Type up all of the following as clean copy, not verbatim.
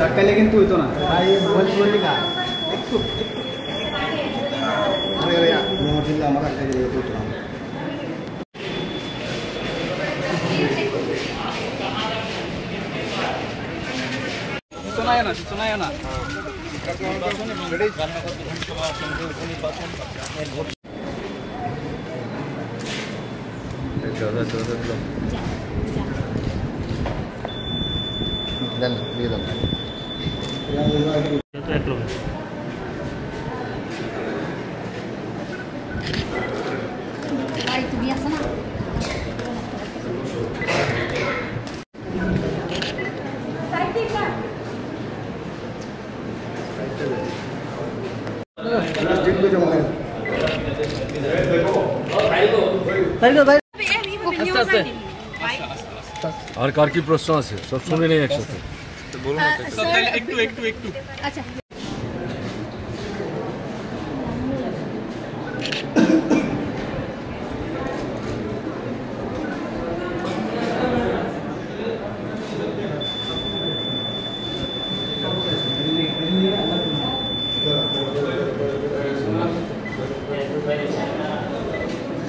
ধাক্কা লেগে কিন্তু হইতো না একটু আমার সূচনায় না তুমি আসো না আর কার কি প্রশ্ন আছে সব শুনে নেই একসাথে বলুন একটু আচ্ছা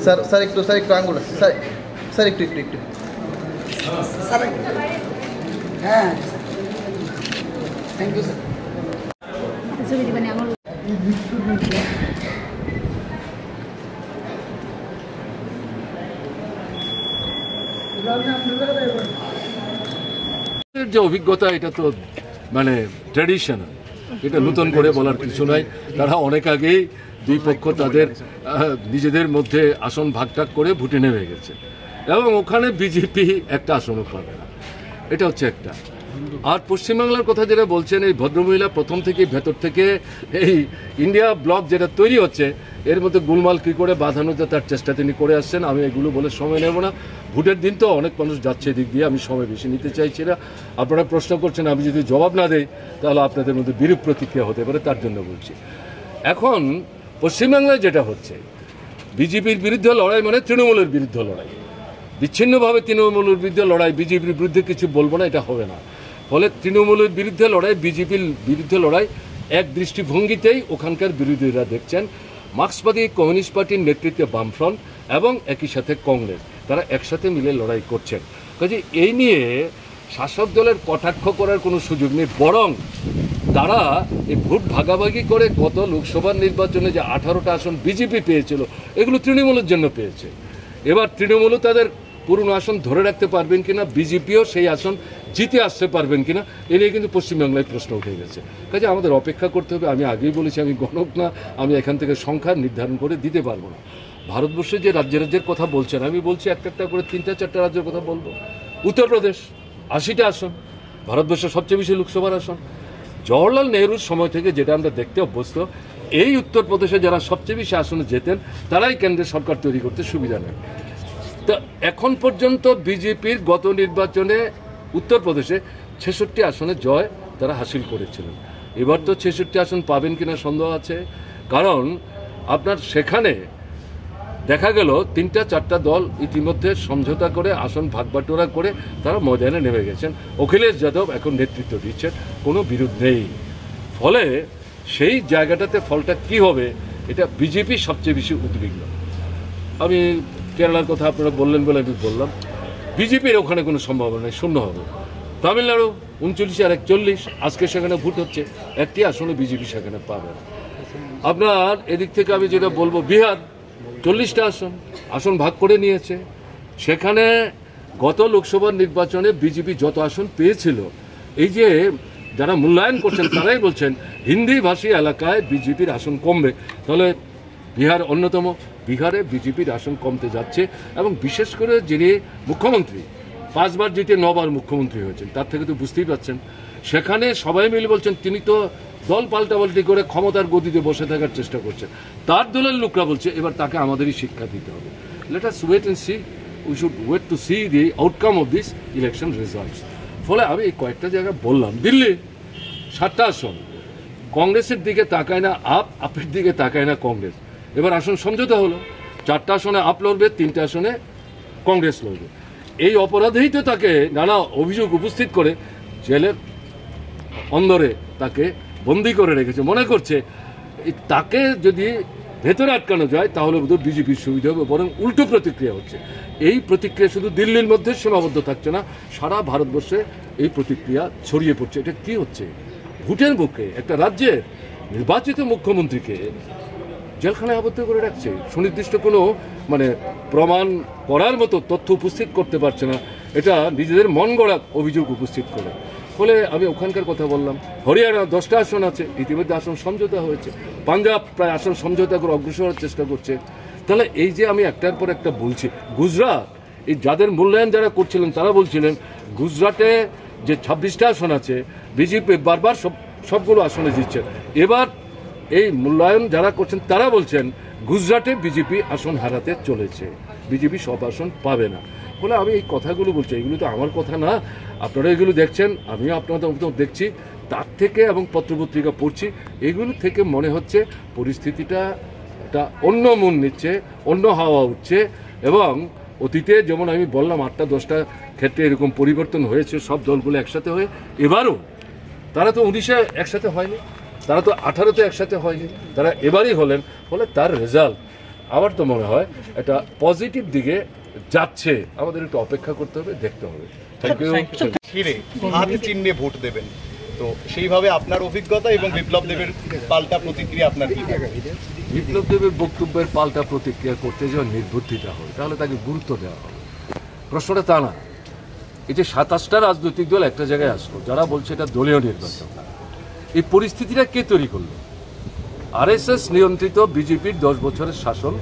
স্যার একটু আঙ্গুল স্যার একটু স্যার হ্যাঁ থ্যাংক ইউ স্যার ছবি দিবেন আমার যে অভিজ্ঞতা এটা তো মানে ট্র্যাডিশনাল, এটা নতুন করে বলার কিছু নাই। তারা অনেক আগেই দুই পক্ষ তাদের নিজেদের মধ্যে আসন ভাগটাগ করে ভোটে নেমে গেছে এবং ওখানে বিজেপি একটা আসনও পাবে না, এটা হচ্ছে একটা। আর পশ্চিমবাংলার কথা যেটা বলছেন, এই ভদ্রমহিলা প্রথম থেকে ভেতর থেকে এই ইন্ডিয়া ব্লক যেটা তৈরি হচ্ছে এর মধ্যে গোলমাল কী করে বাঁধানো যায় তার চেষ্টা তিনি করে আসছেন। আমি এগুলো বলে সময় নেব না, ভোটের দিন তো অনেক মানুষ যাচ্ছে এদিক দিয়ে, আমি সময় বেশি নিতে চাইছি না। আপনারা প্রশ্ন করছেন, আমি যদি জবাব না দেই তাহলে আপনাদের মধ্যে বিরূপ প্রতিক্রিয়া হতে পারে, তার জন্য বলছি। এখন পশ্চিমবাংলায় যেটা হচ্ছে, বিজেপির বিরুদ্ধে লড়াই মানে তৃণমূলের বিরুদ্ধে লড়াই, বিচ্ছিন্নভাবে তৃণমূলের বিরুদ্ধে লড়াই, বিজেপির বিরুদ্ধে কিছু বলবো না, এটা হবে না। ফলে তৃণমূলের বিরুদ্ধে লড়াই, বিজেপির বিরুদ্ধে লড়াই এক দৃষ্টিভঙ্গিতেই ওখানকার বিরোধীরা দেখছেন। মার্ক্সবাদী কমিউনিস্ট পার্টির নেতৃত্বে বামফ্রন্ট এবং একই সাথে কংগ্রেস, তারা একসাথে মিলে লড়াই করছেন। কাজে এই নিয়ে শাসক দলের কটাক্ষ করার কোনো সুযোগ নেই, বরং তারা এই ভোট ভাগাভাগি করে গত লোকসভার নির্বাচনে যে 18টা আসন বিজেপি পেয়েছিল এগুলো তৃণমূলের জন্য পেয়েছে। এবার তৃণমূলও তাদের পুরনো আসন ধরে রাখতে পারবেন কিনা, বিজেপিও সেই আসন জিতে আসতে পারবেন কিনা, এ নিয়ে কিন্তু পশ্চিমবাংলায় প্রশ্ন উঠে গেছে। কাজে আমাদের অপেক্ষা করতে হবে। আমি আগেই বলেছি, আমি গণক না, আমি এখান থেকে সংখ্যা নির্ধারণ করে দিতে পারবো না। ভারতবর্ষে যে রাজ্যের কথা বলছেন, আমি বলছি একটা একটা করে 3-4টা রাজ্যের কথা বলবো। উত্তরপ্রদেশ 80টা আসন, ভারতবর্ষের সবচেয়ে বেশি লোকসভার আসন। জওহরলাল নেহরুর সময় থেকে যেটা আমরা দেখতে অভ্যস্ত, এই উত্তরপ্রদেশে যারা সবচেয়ে বেশি আসনে জেতেন তারাই কেন্দ্রের সরকার তৈরি করতে সুবিধা নেয়। তো এখন পর্যন্ত বিজেপির গত নির্বাচনে উত্তরপ্রদেশে 66 আসনে জয় তারা হাসিল করেছিলেন। এবার তো 66 আসন পাবেন কিনা সন্দেহ আছে, কারণ আপনার সেখানে দেখা গেল 3-4টা দল ইতিমধ্যে সমঝোতা করে আসন ভাগবাটোয়ারা করে তারা ময়দানে নেমে গেছেন। অখিলেশ যাদব এখন নেতৃত্ব দিচ্ছেন, কোনো বিরোধ নেই। ফলে সেই জায়গাটাতে ফলটা কি হবে, এটা বিজেপি সবচেয়ে বেশি উদ্বিগ্ন। আমি কেরালার কথা আপনারা বললেন বলে আমি বললাম, বিজেপির ওখানে কোনো সম্ভাবনা নেই, শূন্য হবে। তামিলনাড়ু 39 আর 41, আজকে সেখানে ভোট হচ্ছে, একটি আসনে বিজেপি সেখানে পাবে না। আপনার এদিক থেকে আমি যেটা বলবো, বিহার 40টা আসন ভাগ করে নিয়েছে। সেখানে গত লোকসভার নির্বাচনে বিজেপি যত আসন পেয়েছিল, এই যে যারা মূল্যায়ন করছেন তারাই বলছেন হিন্দি ভাষী এলাকায় বিজেপির আসন কমবে। তাহলে বিহার অন্যতম, বিহারে বিজেপির আসন কমতে যাচ্ছে। এবং বিশেষ করে যিনি মুখ্যমন্ত্রী 5 বার জিতে 9 বার মুখ্যমন্ত্রী হয়েছেন, তার থেকে তো বুঝতেই পারছেন, সেখানে সবাই মিলে বলছেন তিনি তো দল পাল্টাপাল্টি করে ক্ষমতার গদিতে বসে থাকার চেষ্টা করছেন। তার দলের লোকরা বলছে এবার তাকে আমাদেরই শিক্ষা দিতে হবে। Let us wait and see we should wait to see the outcome of this election results. ফলে আমি এই কয়েকটা জায়গায় বললাম, দিল্লি 7টা আসন, কংগ্রেসের দিকে তাকায় না আপ, আপের দিকে তাকায় না কংগ্রেস। এবার আসন সমঝোতা হলো, 4টা আসনে আপ লড়বে, 3টা আসনে কংগ্রেস লড়বে। এই অপরাধেই তো তাকে নানা অভিযোগ উপস্থিত করে জেলের অন্দরে তাকে বন্দি করে রেখেছে। মনে করছে তাকে যদি ভেতরে আটকানো যায় তাহলে বোধহয় বিজেপির সুবিধা হবে, বরং উল্টো প্রতিক্রিয়া হচ্ছে। এই প্রতিক্রিয়া শুধু দিল্লির মধ্যে সীমাবদ্ধ থাকছে না, সারা ভারতবর্ষে এই প্রতিক্রিয়া ছড়িয়ে পড়ছে। এটা কি হচ্ছে? ভোটের মুখে একটা রাজ্যের নির্বাচিত মুখ্যমন্ত্রীকে জেলখানায় আবদ্ধ করে রাখছে, সুনির্দিষ্ট কোনো প্রমাণ করার মতো তথ্য উপস্থিত করতে পারছে না, এটা নিজেদের মন গড়া অভিযোগ উপস্থিত করে। ফলে আমি ওখানকার কথা বললাম। হরিয়ানা 10টা আসন আছে, ইতিমধ্যে আসন সমঝোতা হয়েছে। পাঞ্জাব প্রায় আসন সমঝোতা করে অগ্রসর হওয়ার চেষ্টা করছে। তাহলে এই যে আমি একটার পর একটা বলছি, গুজরাট, এই যাদের মূল্যায়ন যারা করছিলেন তারা বলছিলেন গুজরাটে যে 26টা আসন আছে বিজেপি বারবার সবগুলো আসনে জিতছে। এবার এই মূল্যায়ন যারা করছেন তারা বলছেন গুজরাটে বিজেপি আসন হারাতে চলেছে, বিজেপি সব আসন পাবে না। বলে আমি এই কথাগুলো বলছি, এগুলো তো আমার কথা না, আপনারা এগুলো দেখছেন, আমিও আপনাদের মতো দেখছি, তার থেকে এবং পত্রপত্রিকা পড়ছি, এগুলো থেকে মনে হচ্ছে পরিস্থিতিটা একটা অন্য মন নিচ্ছে, অন্য হাওয়া উঠছে। এবং অতীতে যেমন আমি বললাম 8টা 10টা ক্ষেত্রে এরকম পরিবর্তন হয়েছে সব দলগুলো একসাথে হয়ে, এবারও তারা তো 19-এ একসাথে হয়নি, তারা তো 18-তে একসাথে হয়নি, তারা এবারই হলেন। ফলে তার রেজাল্ট আমার তো মনে হয় একটা পজিটিভ দিকে যাচ্ছে। আমাদের একটু অপেক্ষা করতে হবে, দেখতে হবে। Thank you. ঘিরে হাত চিহ্নে ভোট দেবেন, তো সেইভাবে আপনার অভিজ্ঞতা এবং বিপ্লব দেবের পাল্টা প্রতিক্রিয়া আপনার কি? বিপ্লব দেবের বক্তব্যের পাল্টা প্রতিক্রিয়া করতে যখন নির্বুদ্ধিতা হয় তাহলে তাকে গুরুত্ব দেওয়া হবে। প্রশ্নটা তা না। এই যে 27টা রাজনৈতিক দল একটা জায়গায় আসলো, যারা বলছে এটা দলীয় নির্বাচন, এই পরিস্থিতিটা কে তৈরি করলো? আরএসএস নিয়ন্ত্রিত বিজেপির 10 বছরের শাসন,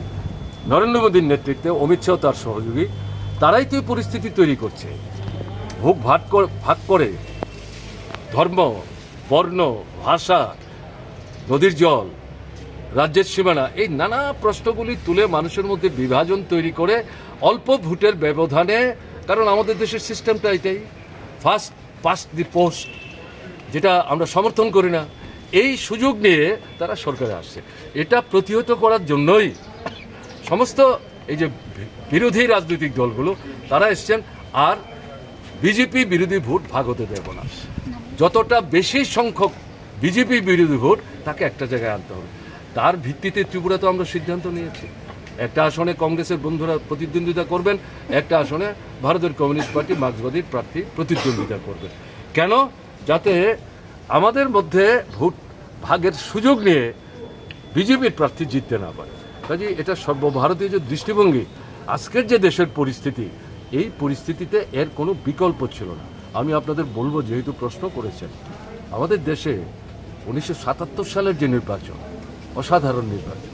নরেন্দ্র মোদীর নেতৃত্বে অমিত শাহ তার সহযোগী, তারাই তো এই পরিস্থিতি তৈরি করছে। ভাগ করে ধর্ম, বর্ণ, ভাষা, নদীর জল, রাজ্যের সীমানা, এই নানা প্রশ্নগুলি তুলে মানুষের মধ্যে বিভাজন তৈরি করে অল্প ভোটের ব্যবধানে, কারণ আমাদের দেশের সিস্টেমটা এটাই, ফার্স্ট পাস্ট দি পোস্ট, যেটা আমরা সমর্থন করি না, এই সুযোগ নিয়ে তারা সরকারে আসছে। এটা প্রতিহত করার জন্যই সমস্ত এই যে বিরোধী রাজনৈতিক দলগুলো তারা এসছেন। আর বিজেপি বিরোধী ভোট ভাগ হতে দেব না। যতটা বেশি সংখ্যক বিজেপি বিরোধী ভোট তাকে একটা জায়গায় আনতে হবে। তার ভিত্তিতে ত্রিপুরা তো আমরা সিদ্ধান্ত নিয়েছি, একটা আসনে কংগ্রেসের বন্ধুরা প্রতিদ্বন্দ্বিতা করবেন, একটা আসনে ভারতের কমিউনিস্ট পার্টি মার্ক্সবাদীর প্রার্থী প্রতিদ্বন্দ্বিতা করবেন। কেন? যাতে আমাদের মধ্যে ভোট ভাগের সুযোগ নিয়ে বিজেপির প্রার্থী জিততে না পারে। কাজে এটা সর্বভারতীয় যে দৃষ্টিভঙ্গি, আজকের যে দেশের পরিস্থিতি, এই পরিস্থিতিতে এর কোনো বিকল্প ছিল না। আমি আপনাদের বলবো, যেহেতু প্রশ্ন করেছেন, আমাদের দেশে 1977 সালের যে নির্বাচন, অসাধারণ নির্বাচন,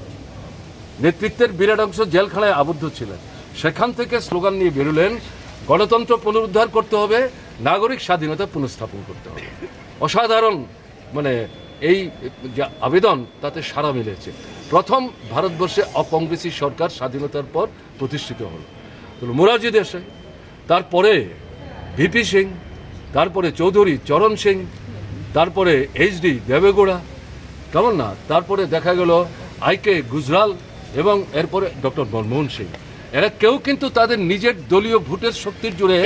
নেতৃত্বের বিরাট অংশ জেলখানায় আবদ্ধ ছিলেন, সেখান থেকে স্লোগান নিয়ে বেরোলেন, গণতন্ত্র পুনরুদ্ধার করতে হবে, নাগরিক স্বাধীনতা পুনঃস্থাপন করতে হবে। অসাধারণ এই যে আবেদন, তাতে সাড়া মিলেছে। প্রথম ভারতবর্ষে অকংগ্রেসী সরকার স্বাধীনতার পর প্রতিষ্ঠিত হল। মোরারজি দেশাই, তারপরে ভিপি সিং, তারপরে চৌধুরী চরণ সিং, তারপরে এইচডি দেবেগৌড়া, কেমন না, তারপরে দেখা গেল আইকে গুজরাল, এবং এরপরে ডক্টর মনমোহন সিং। এরা কেউ কিন্তু তাদের নিজের দলীয় ভোটের শক্তির জুড়ে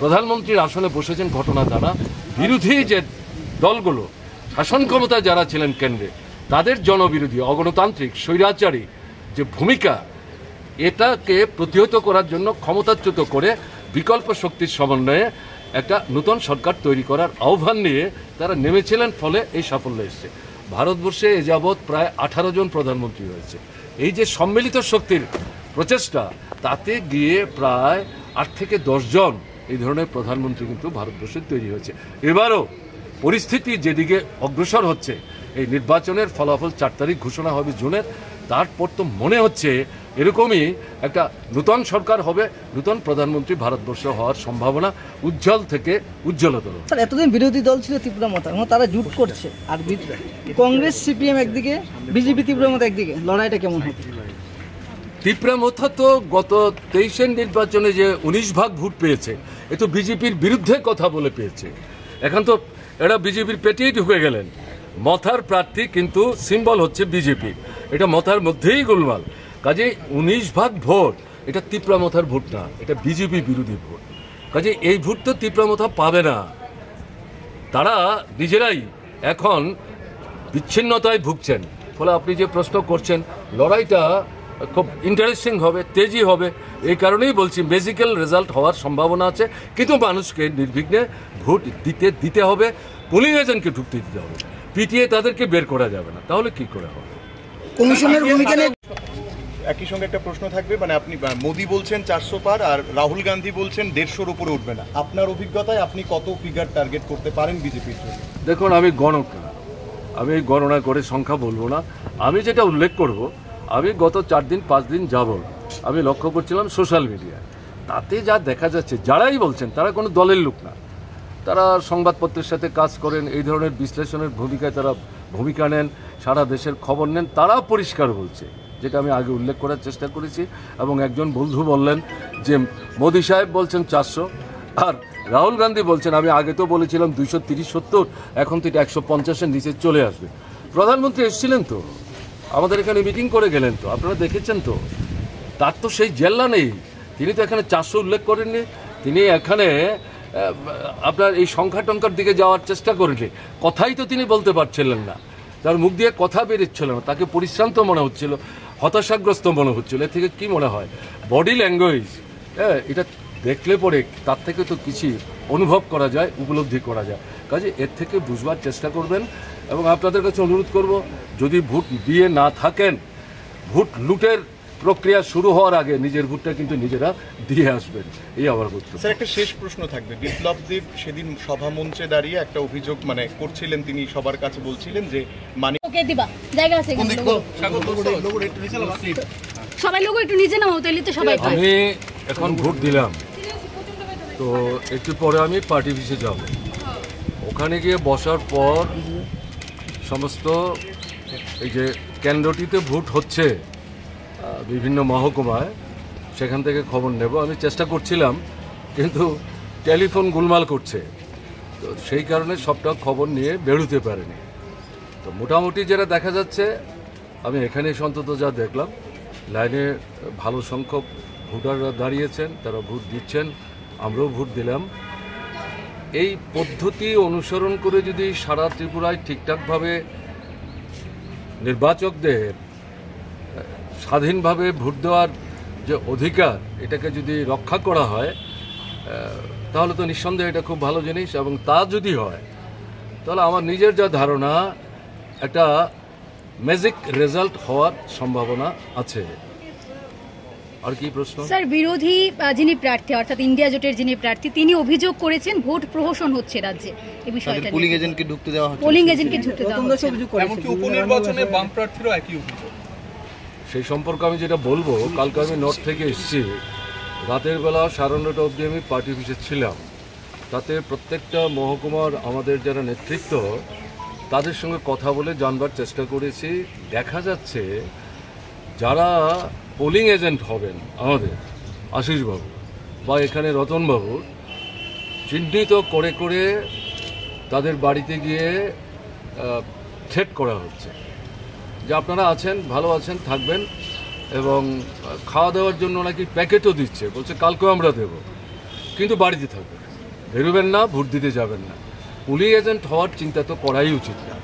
প্রধানমন্ত্রীর আসনে বসেছেন, ঘটনা জানা। বিরোধী যে দলগুলো, শাসন ক্ষমতায় যারা ছিলেন কেন্দ্রে, তাদের জনবিরোধী, অগণতান্ত্রিক, স্বৈরাচারী যে ভূমিকা, এটাকে প্রতিহত করার জন্য ক্ষমতাচ্যুত করে বিকল্প শক্তির সমন্বয়ে একটা নতুন সরকার তৈরি করার আহ্বান নিয়ে তারা নেমেছিলেন। ফলে এই সাফল্য এসছে। ভারতবর্ষে এ যাবৎ প্রায় 18 জন প্রধানমন্ত্রী হয়েছে। এই যে সম্মিলিত শক্তির প্রচেষ্টা, তাতে গিয়ে প্রায় 8 থেকে 10 জন এই ধরনের প্রধানমন্ত্রী কিন্তু ভারতবর্ষে তৈরি হয়েছে। এবারও পরিস্থিতি যেদিকে অগ্রসর হচ্ছে, এই নির্বাচনের ফলাফল 4 তারিখ ঘোষণা হবে জুনের, তারপর তো মনে হচ্ছে এরকমই একটা নতুন সরকার হবে, নতুন প্রধানমন্ত্রী ভারতবর্ষ হওয়ার সম্ভাবনা উজ্জ্বল থেকে উজ্জ্বলতর। স্যার, এতদিন বিরোধী দল ছিল ত্রিপুরা মতো, তারা জুট করছে, আর কংগ্রেস সিপিএম একদিকে, বিজেপি ত্রিপুরা মতো একদিকে, লড়াইটা কেমন হবে? তিপ্রামথা তো গত 23-এর নির্বাচনে যে 19 ভাগ ভোট পেয়েছে, এ তো বিজেপির বিরুদ্ধে কথা বলে পেয়েছে। এখন তো এরা বিজেপির পেটেই ঢুকে গেলেন। মথার প্রার্থী কিন্তু সিম্বল হচ্ছে বিজেপি, এটা মথার মধ্যেই গোলমাল। কাজে 19 ভাগ ভোট এটা তিপ্রামথার ভোট না, এটা বিজেপি বিরোধী ভোট। কাজে এই ভোট তো তিপ্রামথা পাবে না। তারা নিজেরাই এখন বিচ্ছিন্নতায় ভুগছেন। ফলে আপনি যে প্রশ্ন করছেন, লড়াইটা খুব ইন্টারেস্টিং হবে, তেজি হবে। এই কারণেই বলছি ম্যাজিক্যাল রেজাল্ট হওয়ার সম্ভাবনা আছে, কিন্তু মানুষকে নির্বিঘ্নে ভোট দিতে হবে, পোলিং এজেন্টকে ঢুকতে দিতে হবে, পিটিয়ে তাদেরকে বের করা যাবে না। তাহলে কি করে হবে? কমিশনের ভূমিকা নিয়ে একই সঙ্গে একটা প্রশ্ন থাকবে, মানে আপনি মোদি বলছেন 400 পার আর রাহুল গান্ধী বলছেন 150-র উপরে উঠবে না। আপনার অভিজ্ঞতায় আপনি কত ফিগার টার্গেট করতে পারেন বিজেপির জন্য? দেখুন, আমি গণক না, আমি গণনা করে সংখ্যা বলবো না। আমি যেটা উল্লেখ করব, আমি গত 4 দিন 5 দিন যাবত আমি লক্ষ্য করছিলাম সোশ্যাল মিডিয়ায়, তাতে যা দেখা যাচ্ছে, যারাই বলছেন তারা কোনো দলের লোক না, তারা সংবাদপত্রের সাথে কাজ করেন, এই ধরনের বিশ্লেষণের ভূমিকায় তারা ভূমিকা নেন, সারা দেশের খবর নেন, তারা পরিষ্কার বলছে, যেটা আমি আগে উল্লেখ করার চেষ্টা করেছি। এবং একজন বন্ধু বললেন যে মোদি সাহেব বলছেন 400, আর রাহুল গান্ধী বলছেন, আমি আগে তো বলেছিলাম 230-70, এখন তো এটা 150-এর নিচে চলে আসবে। প্রধানমন্ত্রী এসেছিলেন তো, আমাদের এখানে মিটিং করে গেলেন তো, আপনারা দেখেছেন তো, তার তো সেই জেল্লা নেই। তিনি তো এখানে 400 উল্লেখ করেননি, তিনি এখানে আপনার এই সংখ্যা টঙ্কার দিকে যাওয়ার চেষ্টা করেননি। কথাই তো তিনি বলতে পারছিলেন না, তার মুখ দিয়ে কথা বেরোচ্ছিল না, তাকে পরিশ্রান্ত মনে হচ্ছিল, হতাশাগ্রস্ত মনে হচ্ছিল। এর থেকে কি মনে হয়? বডি ল্যাঙ্গুয়েজ, এটা দেখলে পরে তার থেকে তো কিছু অনুভব করা যায়, উপলব্ধি করা যায়। কাজে এর থেকে বুঝবার চেষ্টা করবেন। এবং আপনাদের কাছে অনুরোধ করব, যদি ভোট দিয়ে না থাকেন, ভোট লুটের প্রক্রিয়া শুরু হওয়ার আগে নিজের ভোটটা কিন্তু নিজেরা দিয়ে আসবেন, এই আমার বক্তব্য। স্যার, একটা শেষ প্রশ্ন থাকবে। বিপ্লব দেব সেদিন সভা মঞ্চে দাঁড়িয়ে একটা অভিযোগ করছিলেন, তিনি সবার কাছে বলছিলেন যে ওকে দিবা জায়গা আছে সবাই লোক একটু নিচে নাও, তাইলে তো সবাই পায়। আমি এখন ভোট দিলাম তো একটু পরে আমি পার্টি অফিসে যাব। ওখানে গিয়ে বসার পর সমস্ত এই যে কেন্দ্রটিতে ভোট হচ্ছে বিভিন্ন মহকুমায়, সেখান থেকে খবর নেব। আমি চেষ্টা করছিলাম, কিন্তু টেলিফোন গোলমাল করছে, তো সেই কারণে সবটা খবর নিয়ে বেরোতে পারেনি। তো মোটামুটি যেটা দেখা যাচ্ছে, আমি এখানে অন্তত যা দেখলাম, লাইনে ভালো সংখ্যক ভোটাররা দাঁড়িয়েছেন, তারা ভোট দিচ্ছেন, আমরাও ভোট দিলাম। এই পদ্ধতি অনুসরণ করে যদি সারা ত্রিপুরায় ঠিকঠাকভাবে নির্বাচকদের স্বাধীনভাবে ভোট দেওয়ার যে অধিকার, এটাকে যদি রক্ষা করা হয়, তাহলে তো নিঃসন্দেহে এটা খুব ভালো জিনিস। এবং তা যদি হয়, তাহলে আমার নিজের যা ধারণা, একটা ম্যাজিক রেজাল্ট হওয়ার সম্ভাবনা আছে। আর কি প্রশ্ন? স্যার, বিরোধী যিনি প্রার্থী, অর্থাৎ ইন্ডিয়া জোটের যিনি প্রার্থী, তিনি অভিযোগ করেছেন ভোট প্রহসন হচ্ছে রাজ্যে। এই বিষয়টা পোলিং এজেন্টকে ঢুকতে দেওয়া হচ্ছে, পোলিং এজেন্টকে ঢুকতে দেওয়া হচ্ছে। এমনকি উপনির্বাচনে বাম প্রার্থীরও একই অভিযোগ। সেই সম্পর্কে আমি যেটা বলবো, কালকে আমি নর্থ থেকে এসেছি, রাতের বেলা 9:30 অবধি আমি পার্টি অফিসে ছিলাম। তাতে প্রত্যেকটা মহকুমার আমাদের যারা নেতৃত্ব, তাদের সঙ্গে কথা বলে জানবার চেষ্টা করেছি। দেখা যাচ্ছে যারা পোলিং এজেন্ট হবেন আমাদের, আশিসবাবু বা এখানে রতনবাবু, চিহ্নিত করে করে তাদের বাড়িতে গিয়ে থ্রেট করা হচ্ছে যে আপনারা আছেন, ভালো আছেন, থাকবেন, এবং খাওয়া দাওয়ার জন্য নাকি প্যাকেটও দিচ্ছে, বলছে কালকেও আমরা দেব, কিন্তু বাড়িতে থাকবেন, বেরোবেন না, ভোট দিতে যাবেন না। পুলিং এজেন্ট হওয়ার চিন্তা তো করাই উচিত না।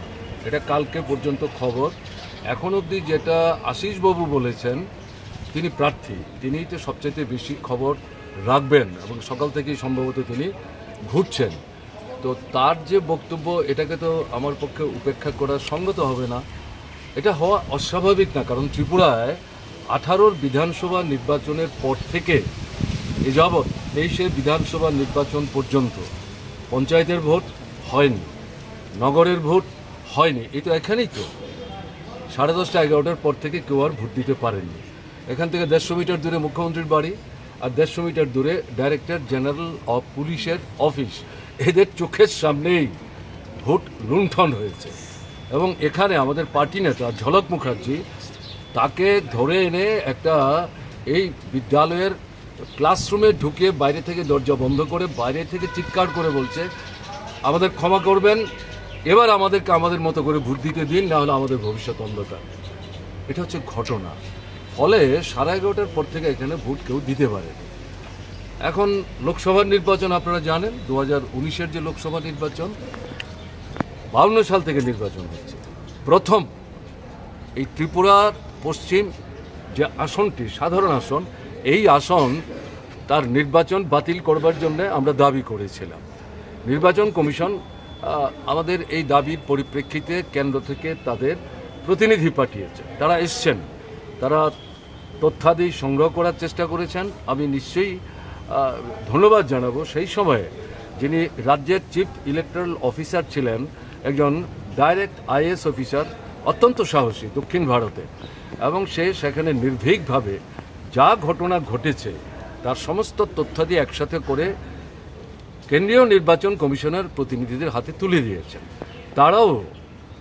এটা কালকে পর্যন্ত খবর। এখন অবধি যেটা আশিসবাবু বলেছেন, তিনি প্রার্থী, তিনিই তো সবচাইতে বেশি খবর রাখবেন, এবং সকাল থেকেই সম্ভবত তিনি ঘুরছেন। তো তার যে বক্তব্য, এটাকে তো আমার পক্ষে উপেক্ষা করা সঙ্গত হবে না, এটা হওয়া অস্বাভাবিক না। কারণ ত্রিপুরায় 18 বিধানসভা নির্বাচনের পর থেকে এ যাবৎ 23 বিধানসভা নির্বাচন পর্যন্ত পঞ্চায়েতের ভোট হয়নি, নগরের ভোট হয়নি। এই তো এখানেই তো 10:30 11টার পর থেকে কেউ আর ভোট দিতে পারেননি। এখান থেকে 150 মিটার দূরে মুখ্যমন্ত্রীর বাড়ি, আর 150 মিটার দূরে ডাইরেক্টর জেনারেল অফ পুলিশের অফিস। এদের চোখের সামনেই ভোট লুণ্ঠন হয়েছে। এবং এখানে আমাদের পার্টি নেতা ঝলক মুখার্জি, তাকে ধরে এনে একটা এই বিদ্যালয়ের ক্লাসরুমে ঢুকে বাইরে থেকে দরজা বন্ধ করে বাইরে থেকে চিৎকার করে বলছে আমাদের ক্ষমা করবেন, এবার আমাদেরকে আমাদের মতো করে ভোট দিতে দিন, না হলে আমাদের ভবিষ্যৎ অন্ধকার। এটা হচ্ছে ঘটনা। ফলে 11:30টার পর থেকে এখানে ভোট কেউ দিতে পারে। এখন লোকসভার নির্বাচন আপনারা জানেন, 2019-এর যে লোকসভা নির্বাচন, 52 সাল থেকে নির্বাচন হচ্ছে। প্রথম এই ত্রিপুরার পশ্চিম যে আসনটি সাধারণ আসন, এই আসন তার নির্বাচন বাতিল করবার জন্য আমরা দাবি করেছিলাম। নির্বাচন কমিশন আমাদের এই দাবির পরিপ্রেক্ষিতে কেন্দ্র থেকে তাদের প্রতিনিধি পাঠিয়েছে। তারা এসছেন, তারা তথ্যাদি সংগ্রহ করার চেষ্টা করেছেন। আমি নিশ্চয়ই ধন্যবাদ জানাবো সেই সময়ে যিনি রাজ্যের চিফ ইলেকট্রাল অফিসার ছিলেন, একজন ডাইরেক্ট আইএএস অফিসার, অত্যন্ত সাহসী দক্ষিণ ভারতে, এবং সে সেখানে নির্ভীকভাবে যা ঘটনা ঘটেছে তার সমস্ত তথ্যাদি একসাথে করে কেন্দ্রীয় নির্বাচন কমিশনের প্রতিনিধিদের হাতে তুলে দিয়েছেন। তারাও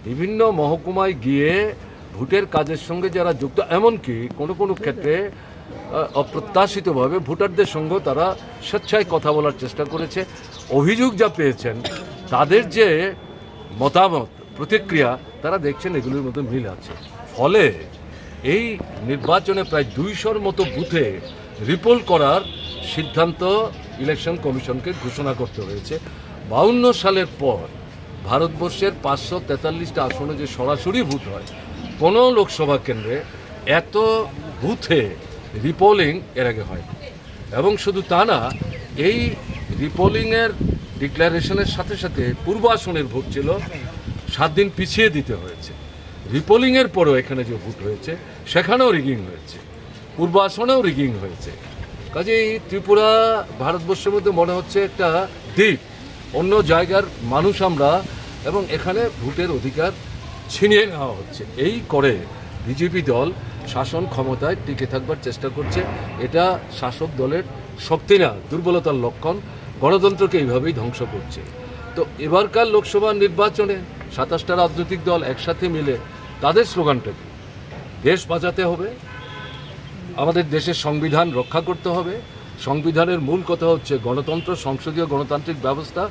বিভিন্ন মহকুমায় গিয়ে ভোটের কাজের সঙ্গে যারা যুক্ত, এমনকি কোনো কোনো ক্ষেত্রে অপ্রত্যাশিতভাবে ভোটারদের সঙ্গে তারা স্বেচ্ছায় কথা বলার চেষ্টা করেছে। অভিযোগ যা পেয়েছেন, তাদের যে মতামত প্রতিক্রিয়া, তারা দেখছেন এগুলোর মধ্যে মিল আছে। ফলে এই নির্বাচনে প্রায় 200-র মতো বুথে রিপোল করার সিদ্ধান্ত ইলেকশন কমিশনকে ঘোষণা করতে হয়েছে। 52 সালের পর ভারতবর্ষের 543টা আসনে যে সরাসরি ভোট হয়, কোনো লোকসভা কেন্দ্রে এত বুথে রিপোলিং এর আগে হয়। এবং শুধু তা না, এই রিপোলিংয়ের ডিক্লারেশনের সাথে সাথে পূর্ব আসনের ভোট ছিল 7 দিন পিছিয়ে দিতে হয়েছে। রিপোলিংয়ের পরও এখানে যে ভোট হয়েছে সেখানেও রিগিং হয়েছে, পূর্ব আসনেও রিগিং হয়েছে। কাজেই ত্রিপুরা ভারতবর্ষের মধ্যে মনে হচ্ছে একটা দ্বীপ, অন্য জায়গার মানুষ আমরা, এবং এখানে ভোটের অধিকার ছিনিয়ে নেওয়া হচ্ছে। এই করে বিজেপি দল শাসন ক্ষমতায় টিকে থাকবার চেষ্টা করছে। এটা শাসক দলের শক্তি না, দুর্বলতার লক্ষণ। গণতন্ত্রকে এইভাবেই ধ্বংস করছে। তো এবারকার লোকসভা নির্বাচনে 27টা রাজনৈতিক দল একসাথে মিলে তাদের স্লোগানটা কি? দেশ বাঁচাতে হবে, আমাদের দেশের সংবিধান রক্ষা করতে হবে। সংবিধানের মূল কথা হচ্ছে গণতন্ত্র, সংসদীয় গণতান্ত্রিক ব্যবস্থা,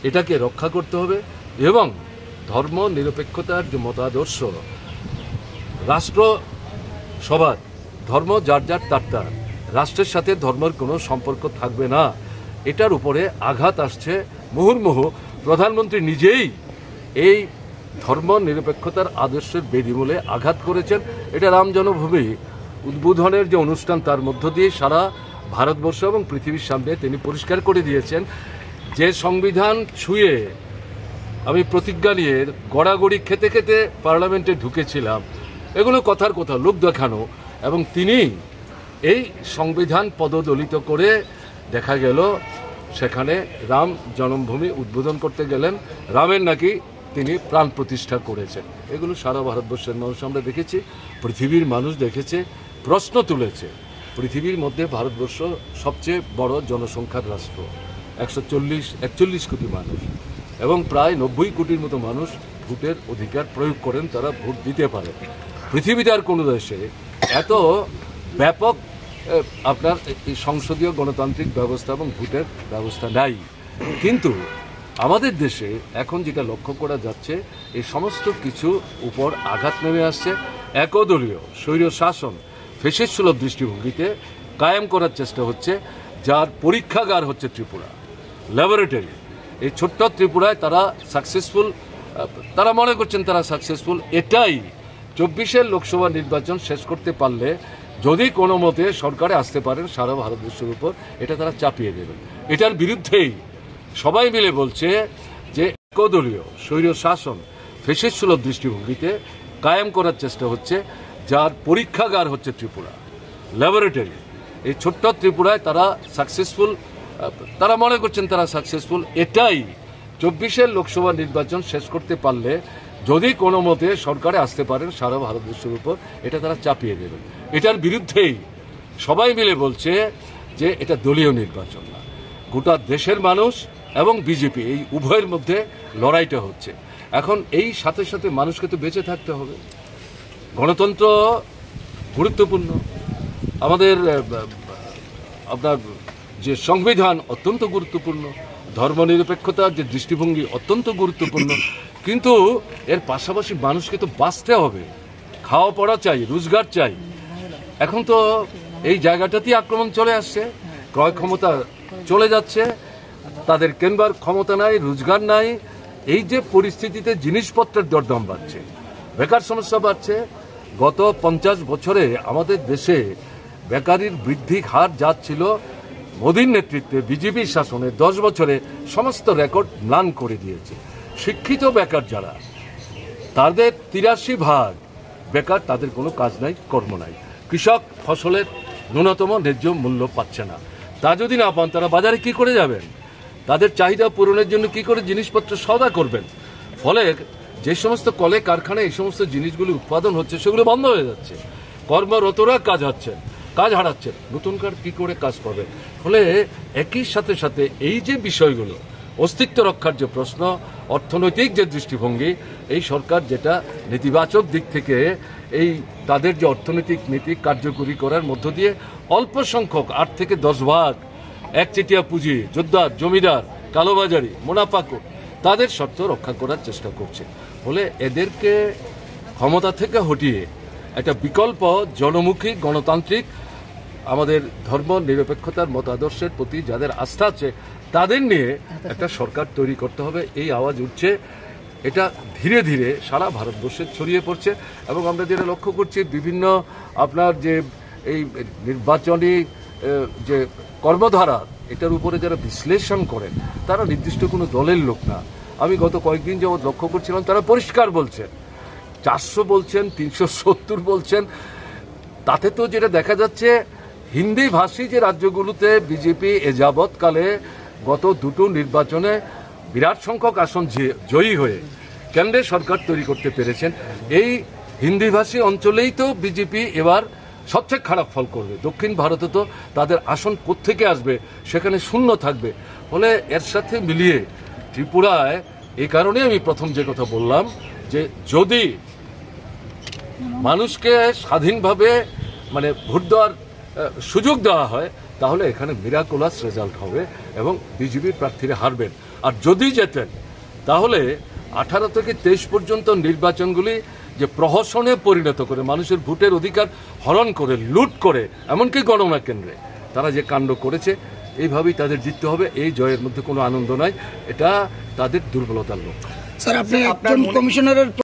এটাকে রক্ষা করতে হবে। এবং ধর্ম নিরপেক্ষতার যে মতাদর্শ, রাষ্ট্র সবার, ধর্ম যার যার তার, রাষ্ট্রের সাথে ধর্মের কোনো সম্পর্ক থাকবে না, এটার উপরে আঘাত আসছে মুহুর্মুহু। প্রধানমন্ত্রী নিজেই এই ধর্ম নিরপেক্ষতার আদর্শের বেদিমূলে আঘাত করেছেন। এটা রাম জন্মভূমি উদ্বোধনের যে অনুষ্ঠান, তার মধ্য দিয়ে সারা ভারতবর্ষ এবং পৃথিবীর সামনে তিনি পরিষ্কার করে দিয়েছেন যে সংবিধান ছুঁয়ে আমি প্রতিজ্ঞা নিয়ে গড়াগড়ি খেতে খেতে পার্লামেন্টে ঢুকেছিলাম, এগুলো কথার কথা, লোক দেখানো। এবং তিনি এই সংবিধান পদদলিত করে দেখা গেল সেখানে রাম জন্মভূমি উদ্বোধন করতে গেলেন, রামের নাকি তিনি প্রাণ প্রতিষ্ঠা করেছেন। এগুলো সারা ভারতবর্ষের মানুষ আমরা দেখেছি, পৃথিবীর মানুষ দেখেছে, প্রশ্ন তুলেছে। পৃথিবীর মধ্যে ভারতবর্ষ সবচেয়ে বড় জনসংখ্যার রাষ্ট্র, 141 কোটি মানুষ, এবং প্রায় 90 কোটির মতো মানুষ ভোটের অধিকার প্রয়োগ করেন, তারা ভোট দিতে পারে। পৃথিবীতে আর কোনো দেশে এত ব্যাপক আপনার এই সংসদীয় গণতান্ত্রিক ব্যবস্থা এবং ভোটের ব্যবস্থা নাই। কিন্তু আমাদের দেশে এখন যেটা লক্ষ্য করা যাচ্ছে, এই সমস্ত কিছু উপর আঘাত নেমে আসছে। একদলীয় স্বৈর শাসন, ফ্যাসিস্টসুলভ দৃষ্টিভঙ্গিতে কায়েম করার চেষ্টা হচ্ছে, যার পরীক্ষাগার হচ্ছে ত্রিপুরা, ল্যাবরেটরি। এই ছোট্ট ত্রিপুরায় তারা সাকসেসফুল, তারা মনে করছেন তারা সাকসেসফুল। এটাই 24-এর লোকসভা নির্বাচন শেষ করতে পারলে যদি কোনো মতে সরকারে আসতে পারেন সারা ভারতবর্ষের উপর, এটা তারা চাপিয়ে দেবেন। এটার বিরুদ্ধেই সবাই মিলে বলছে যে একদলীয় স্বৈর শাসন, ফ্যাসিস্টসুলভ দৃষ্টিভঙ্গিতে কায়েম করার চেষ্টা হচ্ছে, যার পরীক্ষাগার হচ্ছে ত্রিপুরা, ল্যাবরেটরি। এই ছোট্ট ত্রিপুরায় তারা সাকসেসফুল, তারা মনে করছেন তারা সাকসেসফুল। এটাই 24-এর লোকসভা নির্বাচন শেষ করতে পারলে যদি কোনো মতে সরকারে আসতে পারেন সারা ভারতবর্ষের উপর, এটা তারা চাপিয়ে দেবেন। এটার বিরুদ্ধেই সবাই মিলে বলছে যে এটা দলীয় নির্বাচন না, গোটা দেশের মানুষ এবং বিজেপি এই উভয়ের মধ্যে লড়াইটা হচ্ছে। এখন এই সাথে সাথে মানুষকে তো বেঁচে থাকতে হবে। গণতন্ত্র গুরুত্বপূর্ণ, আমাদের আপনার যে সংবিধান অত্যন্ত গুরুত্বপূর্ণ, ধর্মনিরপেক্ষতার যে দৃষ্টিভঙ্গি অত্যন্ত গুরুত্বপূর্ণ, কিন্তু এর পাশাপাশি মানুষকে তো বাঁচতে হবে, খাওয়া পড়া চাই, রোজগার চাই। এখন তো এই জায়গাটাতেই আক্রমণ চলে আসছে, ক্রয় ক্ষমতা চলে যাচ্ছে, তাদের কেনবার ক্ষমতা নাই, রোজগার নাই। এই যে পরিস্থিতিতে জিনিসপত্রের দরদাম বাড়ছে, বেকার সমস্যা বাড়ছে। গত 50 বছরে আমাদের দেশে বেকারির বৃদ্ধি হার যা ছিল, মোদীর নেতৃত্বে বিজেপি শাসনে 10 বছরে সমস্ত রেকর্ড ম্লান করে দিয়েছে। শিক্ষিত বেকার যারা, তাদের 83% বেকার, তাদের কোনো কাজ নাই, কর্ম নাই। কৃষক ফসলের ন্যূনতম ন্যায্য মূল্য পাচ্ছে না। তা যদি না পান, তারা বাজারে কি করে যাবেন? তাদের চাহিদা পূরণের জন্য কি করে জিনিসপত্র সওদা করবেন? ফলে যে সমস্ত কলে কারখানায় এই সমস্ত জিনিসগুলি উৎপাদন হচ্ছে, সেগুলো বন্ধ হয়ে যাচ্ছে। কর্মরতরা কাজ হারাচ্ছেন, নতুন কার কি করে কাজ পাবে? ফলে একই সাথে সাথে এই যে বিষয়গুলো, অস্তিত্ব রক্ষার যে প্রশ্ন, অর্থনৈতিক যে দৃষ্টিভঙ্গি, এই সরকার যেটা নেতিবাচক দিক থেকে এই তাদের যে অর্থনৈতিক নীতি কার্যকরী করার মধ্য দিয়ে অল্প সংখ্যক 8 থেকে 10 ভাগ একচেটিয়া পুঁজি, যোদ্ধার, জমিদার, কালোবাজারি, মুনাফাখোর, তাদের স্বার্থ রক্ষা করার চেষ্টা করছে। ফলে এদেরকে ক্ষমতা থেকে হটিয়ে একটা বিকল্প জনমুখী গণতান্ত্রিক, আমাদের ধর্ম নিরপেক্ষতার মতাদর্শের প্রতি যাদের আস্থা আছে, তাদের নিয়ে একটা সরকার তৈরি করতে হবে। এই আওয়াজ উঠছে, এটা ধীরে ধীরে সারা ভারতবর্ষে ছড়িয়ে পড়ছে। এবং আমরা যেটা লক্ষ্য করছি, বিভিন্ন আপনার যে এই নির্বাচনী যে কর্মধারা, এটার উপরে যারা বিশ্লেষণ করেন, তারা নির্দিষ্ট কোনো দলের লোক না। আমি গত কয়েকদিন যাবৎ লক্ষ্য করছিলাম, তারা পরিষ্কার বলছেন 400 বলছেন, 370 বলছেন। তাতে তো যেটা দেখা যাচ্ছে, হিন্দি ভাষী যে রাজ্যগুলোতে বিজেপি যাবৎকালে গত দুটো নির্বাচনে বিরাট সংখ্যক আসন জয়ী হয়ে কেন্দ্রে সরকার তৈরি করতে পেরেছেন, এই হিন্দিভাষী অঞ্চলেই তো বিজেপি এবার সবচেয়ে খারাপ ফল করবে। দক্ষিণ ভারতে তো তাদের আসন কোত্থেকে আসবে, সেখানে শূন্য থাকবে। ফলে এর সাথে মিলিয়ে ত্রিপুরায়, এই কারণে আমি প্রথম যে কথা বললাম, যে যদি মানুষকে স্বাধীনভাবে ভোট দেওয়ার সুযোগ দেওয়া হয়, তাহলে এখানে মিরাকুলাস রেজাল্ট হবে এবং বিজেপির প্রার্থীরা হারবেন। আর যদি জেতেন, তাহলে 18 থেকে 23 পর্যন্ত নির্বাচনগুলি যে প্রহসনে পরিণত করে, মানুষের ভোটের অধিকার হরণ করে, লুট করে, এমনকি গণনা কেন্দ্রে তারা যে কাণ্ড করেছে, এইভাবেই তাদের জিততে হবে। এই জয়ের মধ্যে কোনো আনন্দ নাই, এটা তাদের দুর্বলতার লক্ষ্য। স্যার, আপনি একজন কমিশনারের